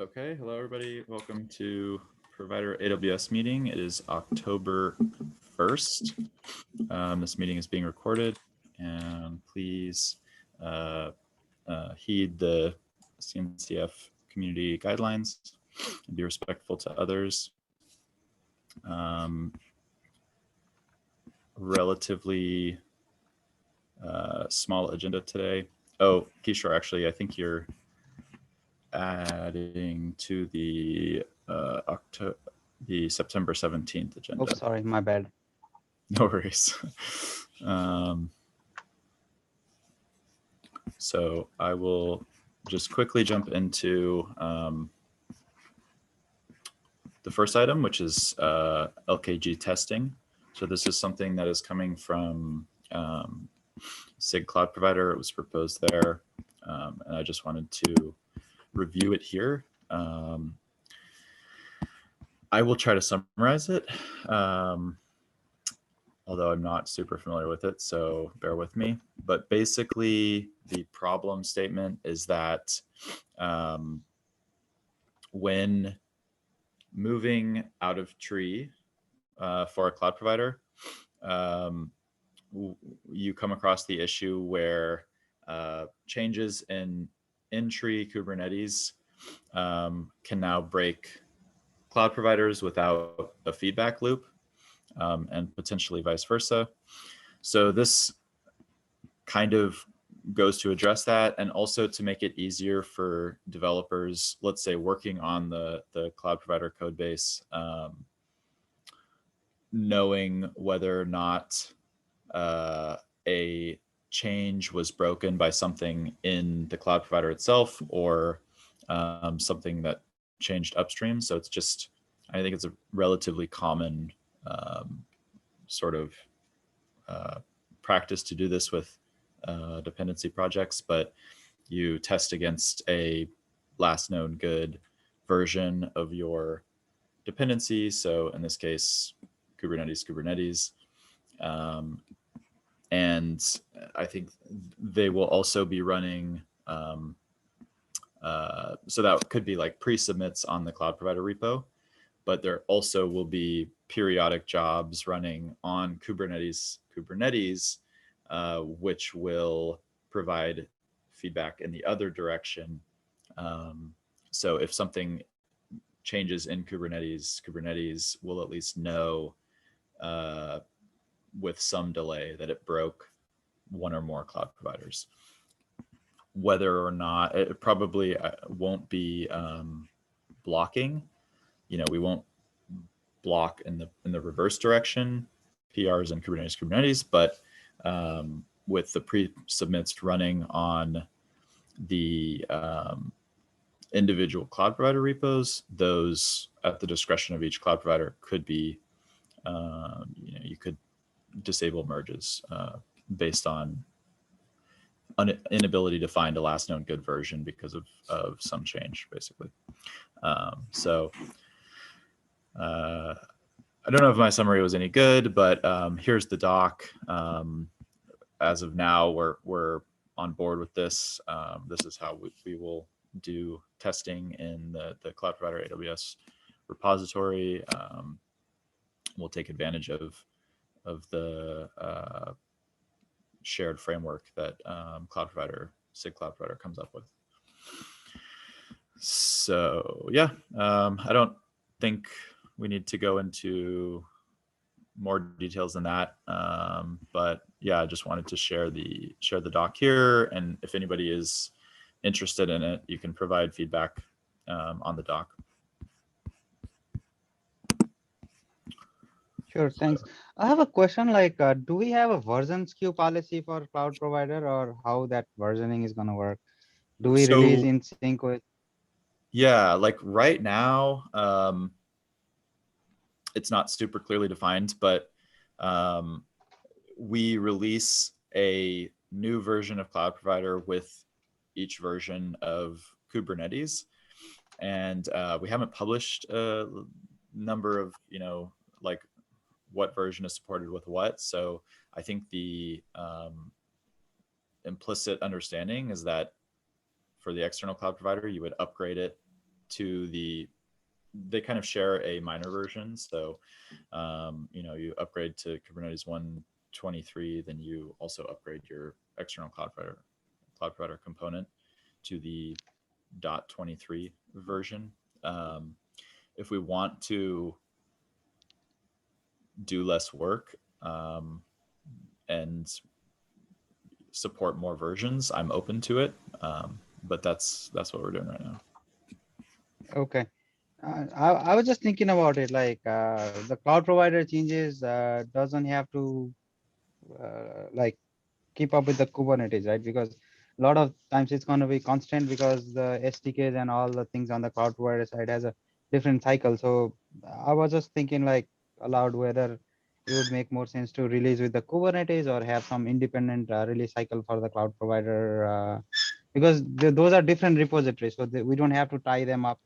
Okay, hello everybody. Welcome to Provider AWS meeting. It is October 1st. This meeting is being recorded, and please heed the CNCF community guidelines and be respectful to others. Relatively small agenda today. Oh, Kishore, actually, I think you're adding to the September 17th agenda. Oh, sorry, my bad. No worries. So I will just quickly jump into the first item, which is LKG testing. So this is something that is coming from SIG Cloud Provider. It was proposed there, and I just wanted to review it here. I will try to summarize it, although I'm not super familiar with it, so bear with me. But basically, the problem statement is that when moving out of tree for a cloud provider, you come across the issue where changes in tree Kubernetes can now break cloud providers without a feedback loop, and potentially vice versa. So this kind of goes to address that, and also to make it easier for developers, let's say working on the cloud provider code base, knowing whether or not a change was broken by something in the cloud provider itself, or something that changed upstream. So it's just, I think it's a relatively common sort of practice to do this with dependency projects, but you test against a last known good version of your dependency. So in this case, Kubernetes. And I think they will also be running, so that could be like pre-submits on the cloud provider repo, but there also will be periodic jobs running on Kubernetes, which will provide feedback in the other direction. So if something changes in Kubernetes will at least know with some delay that it broke one or more cloud providers. Whether or not, it probably won't be blocking. We won't block in the reverse direction, PRs and Kubernetes, but with the pre-submits running on the individual cloud provider repos, those at the discretion of each cloud provider could be, you could disable merges based on inability to find a last known good version because of some change, basically. So I don't know if my summary was any good, but here's the doc. As of now, we're on board with this. This is how we will do testing in the cloud provider AWS repository. We'll take advantage of the shared framework that SIG Cloud Provider comes up with. So yeah, I don't think we need to go into more details than that, but yeah, I just wanted to share the doc here, and if anybody is interested in it, you can provide feedback on the doc. Sure, thanks. I have a question, like, do we have a version skew policy for cloud provider, or how that versioning is going to work? Do we release in sync with? Yeah, like right now, it's not super clearly defined, but we release a new version of cloud provider with each version of Kubernetes. And we haven't published a number of, like what version is supported with what. So I think the implicit understanding is that for the external cloud provider, you would upgrade it to they kind of share a minor version. So, you upgrade to Kubernetes 1.23, then you also upgrade your external cloud provider component to the .23 version. If we want to do less work and support more versions, I'm open to it. But that's what we're doing right now. Okay. I was just thinking about it, like the cloud provider changes doesn't have to like keep up with the Kubernetes, right? Because a lot of times it's going to be constant because the SDKs and all the things on the cloud provider side has a different cycle. So I was just thinking like aloud whether it would make more sense to release with the Kubernetes or have some independent release cycle for the cloud provider because those are different repositories. So we don't have to tie them up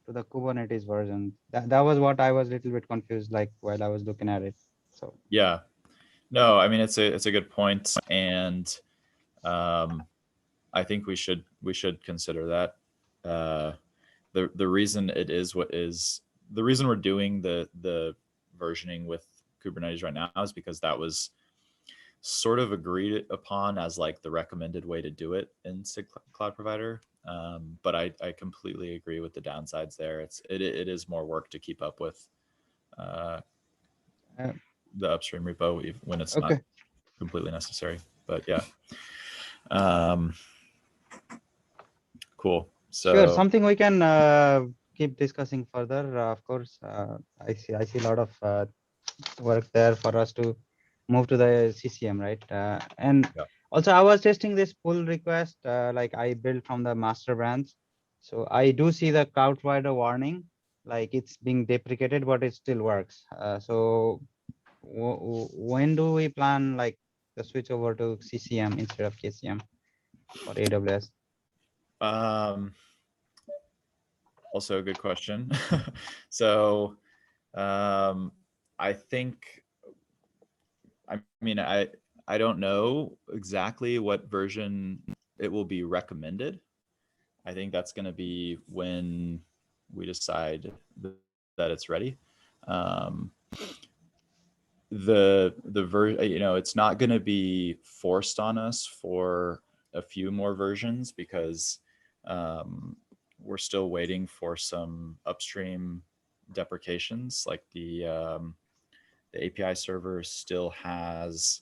to the Kubernetes version. That was what I was a little bit confused like while I was looking at it. So yeah, no, I mean it's a good point, and I think we should consider that. The reason it is what is, the reason we're doing the versioning with Kubernetes right now is because that was sort of agreed upon as like the recommended way to do it in SIG Cloud Provider. But I completely agree with the downsides there. It is more work to keep up with the upstream repo when it's not completely necessary. But yeah. Cool. So sure, something we can keep discussing further. Of course, I see a lot of work there for us to move to the CCM, right? And yeah. also, I was testing this pull request, like I built from the master branch. So I do see the cloud provider warning, like it's being deprecated, but it still works. So when do we plan like the switch over to CCM instead of KCM for AWS? Also a good question. So I think, I mean, I don't know exactly what version it will be recommended. I think that's going to be when we decide that it's ready. It's not going to be forced on us for a few more versions because we're still waiting for some upstream deprecations. Like the API server still has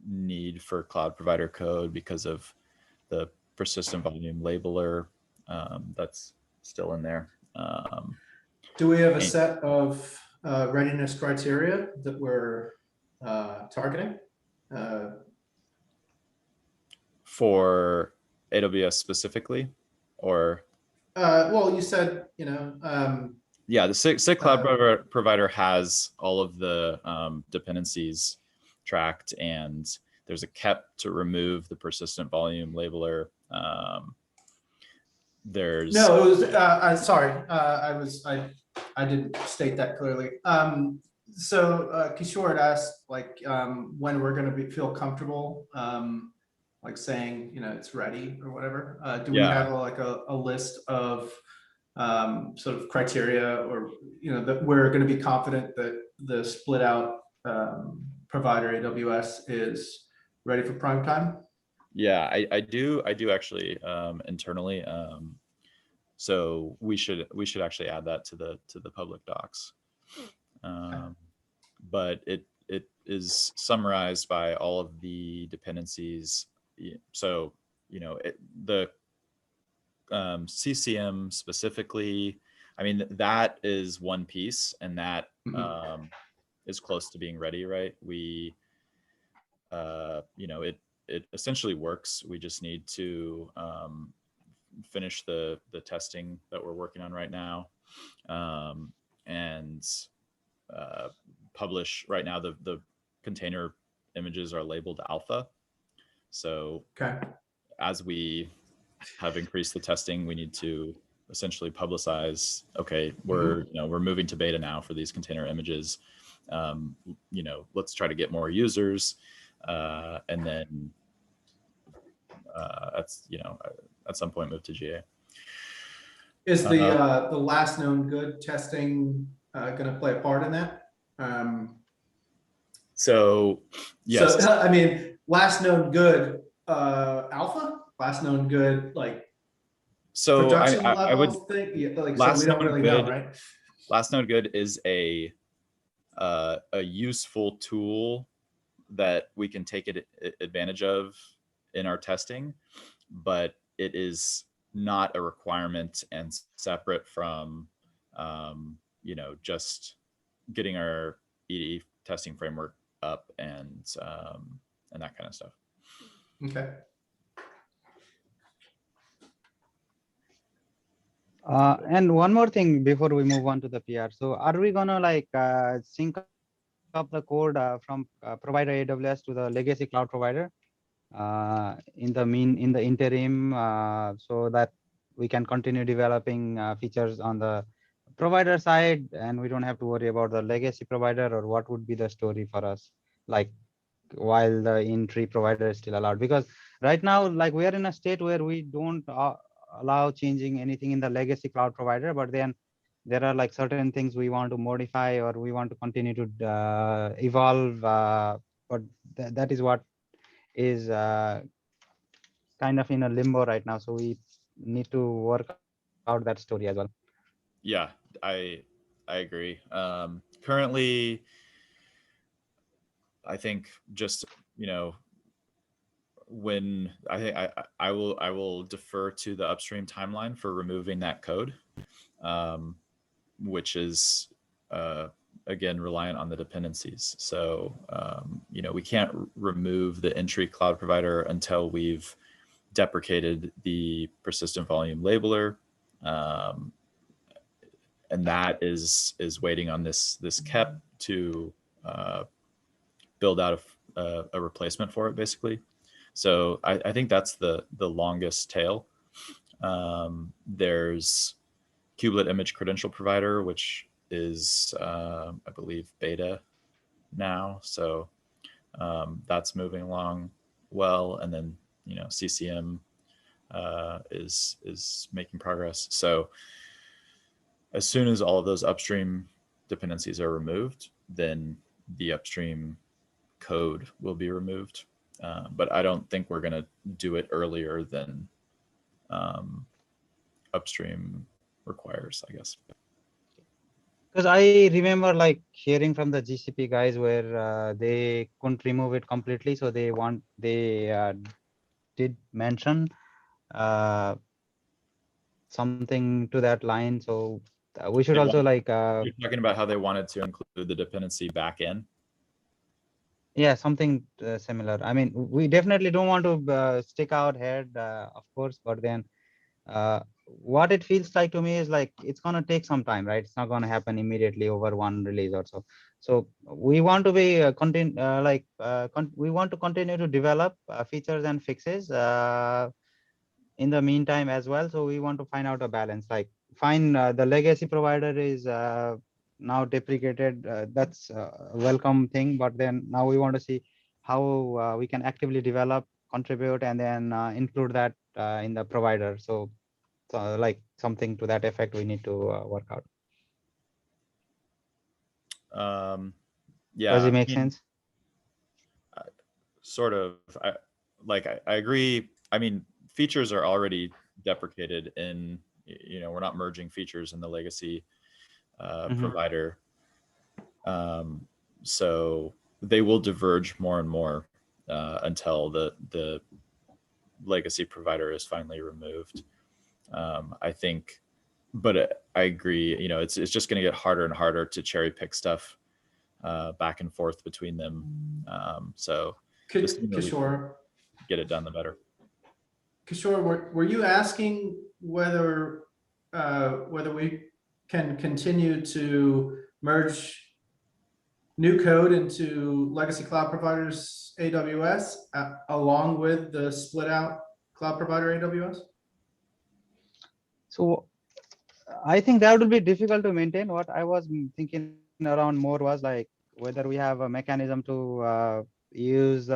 need for cloud provider code because of the persistent volume labeler that's still in there. Do we have a set of readiness criteria that we're targeting? For AWS specifically, or? Well, you said, yeah, the SIG Cloud Provider has all of the dependencies tracked, and there's a KEP to remove the persistent volume labeler. There's no, it was sorry, I didn't state that clearly. So Kishore had asked like when we're going to feel comfortable like saying it's ready or whatever. Do we have a list of sort of criteria, or that we're going to be confident that the split out provider AWS is ready for prime time? Yeah, I do actually internally. So we should actually add that to the public docs. But it is summarized by all of the dependencies. So the CCM specifically, I mean, that is one piece, and that is close to being ready, right? We it essentially works. We just need to finish the testing that we're working on right now, and publish. Right now the container images are labeled alpha. So as we have increased the testing, we need to essentially publicize, okay, we're moving to beta now for these container images. Let's try to get more users, and then at some point move to GA. Is the last known good testing going to play a part in that? So yes, So I mean, last known good alpha, last known good like so production I would level thing. Yeah, like so, last we don't known really good. know, right? Last known good is a useful tool that we can take advantage of in our testing, but it is not a requirement and separate from, just getting our EDE testing framework up and that kind of stuff. Okay. And one more thing before we move on to the PR. So are we gonna like sync up the code from provider AWS to the legacy cloud provider in the interim, so that we can continue developing features on the provider side, and we don't have to worry about the legacy provider? Or what would be the story for us, like while the in-tree provider is still allowed? Because right now, like, we are in a state where we don't allow changing anything in the legacy cloud provider, but then there are like certain things we want to modify or we want to continue to evolve, but that is what is kind of in a limbo right now. So we need to work out that story as well. Yeah, I agree. Currently, I think just, when I will defer to the upstream timeline for removing that code, which is again reliant on the dependencies. So we can't remove the entry cloud provider until we've deprecated the persistent volume labeler, and that is waiting on this KEP to build out a replacement for it, basically. So I think that's the longest tail. There's kubelet image credential provider, which is I believe beta now. So that's moving along well, and then CCM is making progress. So as soon as all of those upstream dependencies are removed, then the upstream code will be removed. But I don't think we're going to do it earlier than upstream requires, I guess. Because I remember like hearing from the GCP guys where they couldn't remove it completely, so they did mention something to that line. So we should also like you're talking about how they wanted to include the dependency back in. Yeah, something similar. I mean, we definitely don't want to stick our head, of course, but then what it feels like to me is like it's gonna take some time, right? It's not gonna happen immediately over one release or so. So we want to be we want to continue to develop features and fixes in the meantime as well. So we want to find out a balance. Like, fine, the legacy provider is now deprecated. That's a welcome thing. But then now we want to see how we can actively develop, contribute, and then include that in the provider. So like something to that effect we need to work out. Yeah. Does it make sense? Sort of. I agree. I mean, features are already deprecated in, we're not merging features in the legacy provider. So they will diverge more and more until the legacy provider is finally removed. I think, but I agree, it's just going to get harder and harder to cherry pick stuff back and forth between them. So Kishore, get it done, the better. Kishore, were you asking whether we can continue to merge new code into legacy cloud providers AWS along with the split out cloud provider AWS? So I think that would be difficult to maintain. What I was thinking around more was like whether we have a mechanism to use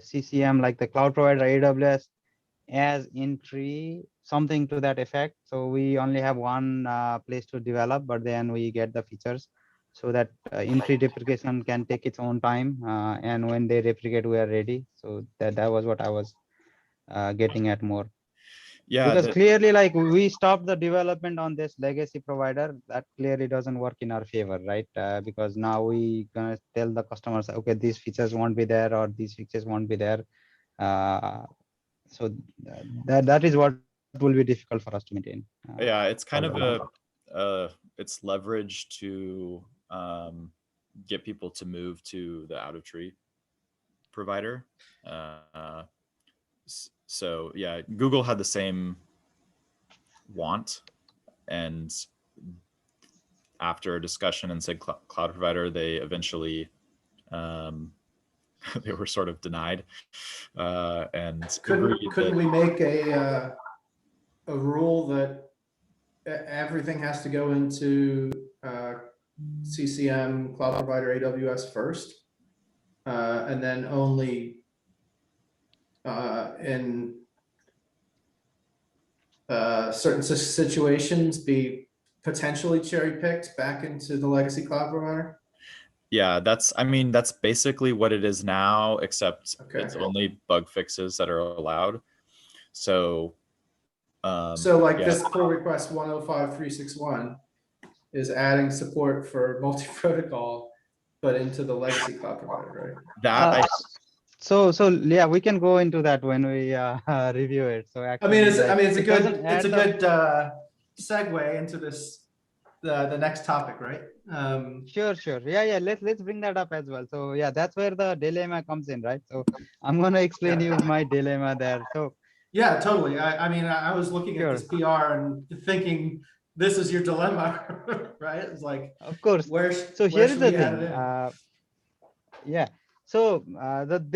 CCM like the cloud provider AWS as in-tree, something to that effect. So we only have one place to develop, but then we get the features so that in-tree deprecation can take its own time. And when they deprecate, we are ready. So that was what I was getting at more. Yeah, Because clearly, like, we stopped the development on this legacy provider, that clearly doesn't work in our favor, right? Because now we gonna tell the customers, okay, these features won't be there, or these features won't be there. So that is what will be difficult for us to maintain. yeah, it's all kind the of long. it's leverage to get people to move to the out of tree provider. So yeah, Google had the same want, and after a discussion and said cloud provider, they eventually they were sort of denied, and Couldn't we make a rule that everything has to go into CCM cloud provider AWS first, and then only in certain situations be potentially cherry picked back into the legacy cloud provider? Yeah, I mean, that's basically what it is now, except Okay. it's only bug fixes that are allowed. So, So like yeah, this pull request 105.361 is adding support for multi-protocol, but into the legacy cloud provider, right? that So yeah, we can go into that when we review it. So actually, it's like, it's a it doesn't good add the. segue into this the next topic, right? Sure. Yeah. Let's bring that up as well. So yeah, that's where the dilemma comes in, right? So I'm gonna explain you my dilemma there. So yeah, totally. I mean, I was looking at sure, this PR and thinking this is your dilemma, right? It's like, of course. where So here is should the we add thing. it in? Yeah. So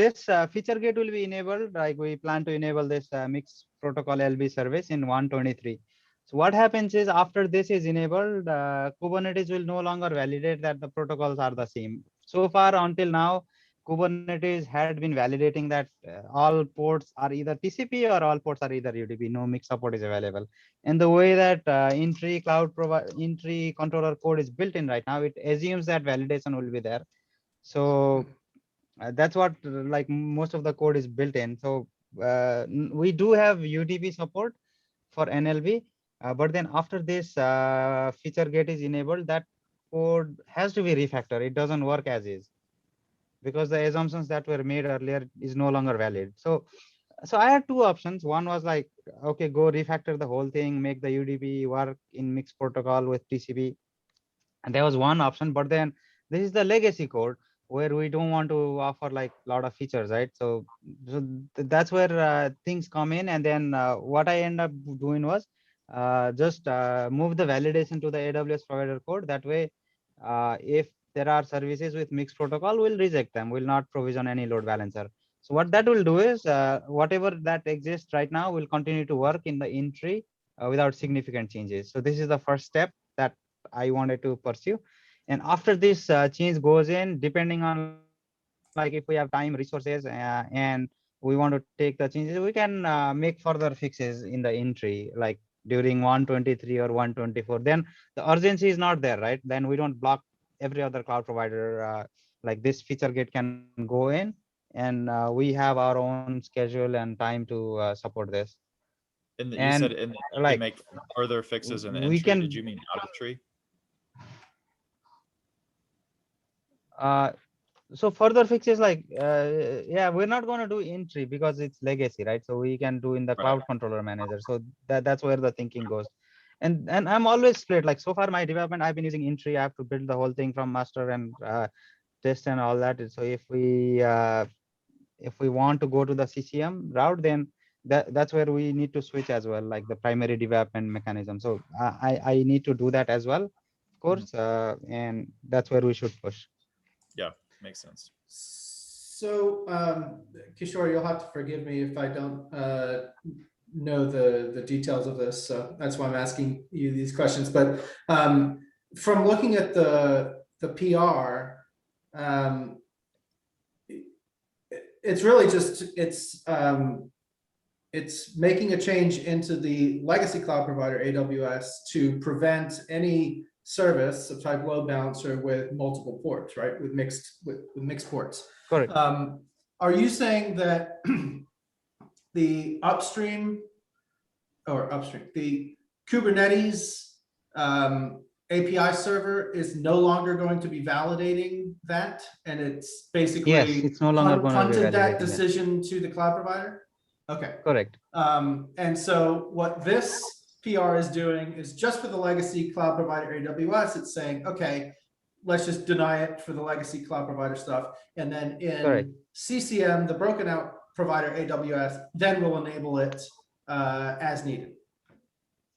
this feature gate will be enabled. Like, we plan to enable this mixed protocol LB service in 123. So what happens is, after this is enabled, Kubernetes will no longer validate that the protocols are the same. So far until now, Kubernetes had been validating that all ports are either TCP or all ports are either UDP. No mixed support is available. And the way that in-tree controller code is built in right now, it assumes that validation will be there. So that's what like most of the code is built in. So we do have UDP support for NLB, but then after this feature gate is enabled, that code has to be refactored. It doesn't work as is, because the assumptions that were made earlier is no longer valid. So I had two options. One was like, okay, go refactor the whole thing, make the UDP work in mixed protocol with TCP. And there was one option, but then this is the legacy code where we don't want to offer like a lot of features, right? So that's where things come in. And then what I end up doing was just move the validation to the AWS provider code. That way, if there are services with mixed protocol, we'll reject them. We'll not provision any load balancer. So what that will do is whatever that exists right now will continue to work in the in-tree without significant changes. So this is the first step that I wanted to pursue. And after this change goes in, depending on like if we have time, resources, and we want to take the changes, we can make further fixes in the in-tree, like during 123 or 124. Then the urgency is not there, right? Then we don't block every other cloud provider. Like, this feature gate can go in, and we have our own schedule and time to support this. you And said you like, can make further fixes in the we entry. Did can you mean out of tree? uh so further fixes, like yeah, we're not going to do entry because it's legacy, right? So we can do in the Right. cloud controller manager. So that's where the thinking goes. And I'm always split. Like, so far my development, I've been using entry. I have to build the whole thing from master and test and all that. So if we want to go to the CCM route, then that's where we need to switch as well, like the primary development mechanism. So I need to do that as well, of course. And that's where we should push. Yeah, makes sense. So, Kishore, you'll have to forgive me if I don't know the details of this. So that's why I'm asking you these questions. But from looking at the PR, it's really just it's making a change into the legacy cloud provider, AWS, to prevent any service of type load balancer with multiple ports, right? With mixed ports. Correct. Are you saying that the the Kubernetes API server is no longer going to be validating that, and it's basically Yes, it's no longer going to be punted that validating it. decision to the cloud provider? Okay. Correct. And so what this PR is doing is just for the legacy cloud provider AWS, it's saying, okay, let's just deny it for the legacy cloud provider stuff. And then in Correct. CCM, the broken out provider AWS, then we'll enable it as needed.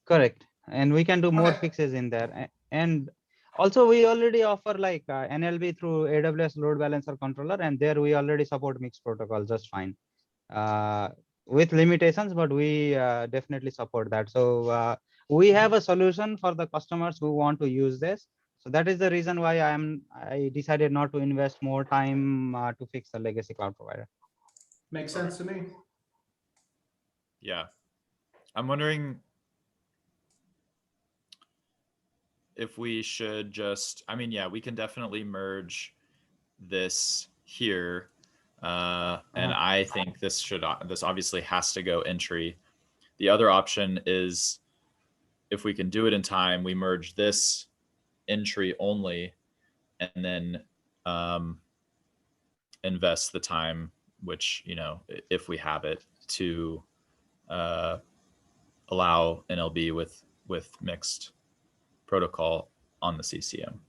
Correct. And we can do more Okay. fixes in there. And also we already offer like NLB through AWS load balancer controller, and there we already support mixed protocol just fine. With limitations, but we definitely support that. So we have a solution for the customers who want to use this. So that is the reason why I decided not to invest more time to fix the legacy cloud provider. Makes sense to me. Yeah. I'm wondering if we should just, I mean, yeah, we can definitely merge this here. And I think this obviously has to go entry. The other option is, if we can do it in time, we merge this entry only, and then invest the time, which, you know, if we have it, to allow NLB with mixed protocol on the CCM.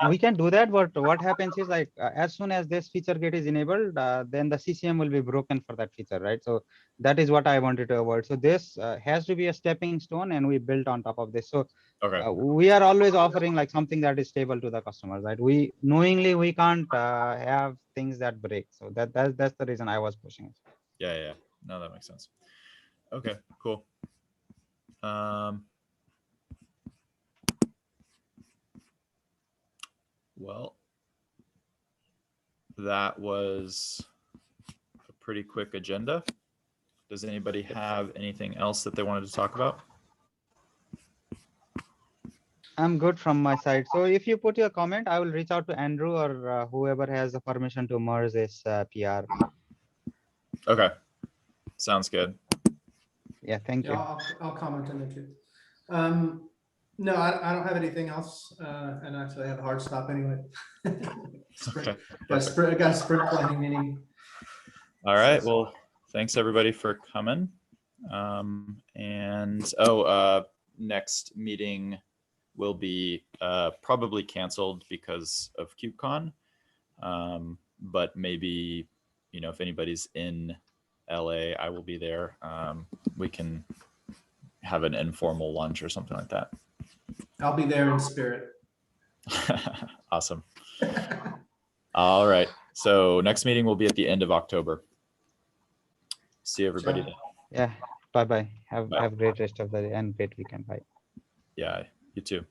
We can do that, but what happens is like as soon as this feature get is enabled, then the CCM will be broken for that feature, right? So that is what I wanted to avoid. So this has to be a stepping stone, and we built on top of this. So Okay. we are always offering like something that is stable to the customers, right? We knowingly we can't have things that break. So that's the reason I was pushing it. Yeah. No, that makes sense. Okay, cool. Well, that was a pretty quick agenda. Does anybody have anything else that they wanted to talk about? I'm good from my side. So if you put your comment, I will reach out to Andrew or whoever has the permission to merge this PR. Okay, sounds good. Yeah, thank you. I'll comment on it too. No, I don't have anything else, and actually I have a hard stop anyway. Okay, I got a sprint planning meeting. all right, well, thanks everybody for coming. And next meeting will be probably canceled because of KubeCon, but maybe, you know, if anybody's in LA, I will be there. We can have an informal lunch or something like that. I'll be there in spirit. Awesome. All right. So next meeting will be at the end of October. See everybody then. Yeah. Bye-bye. Have Bye. a great rest of the day and great weekend. Bye. Yeah, you too.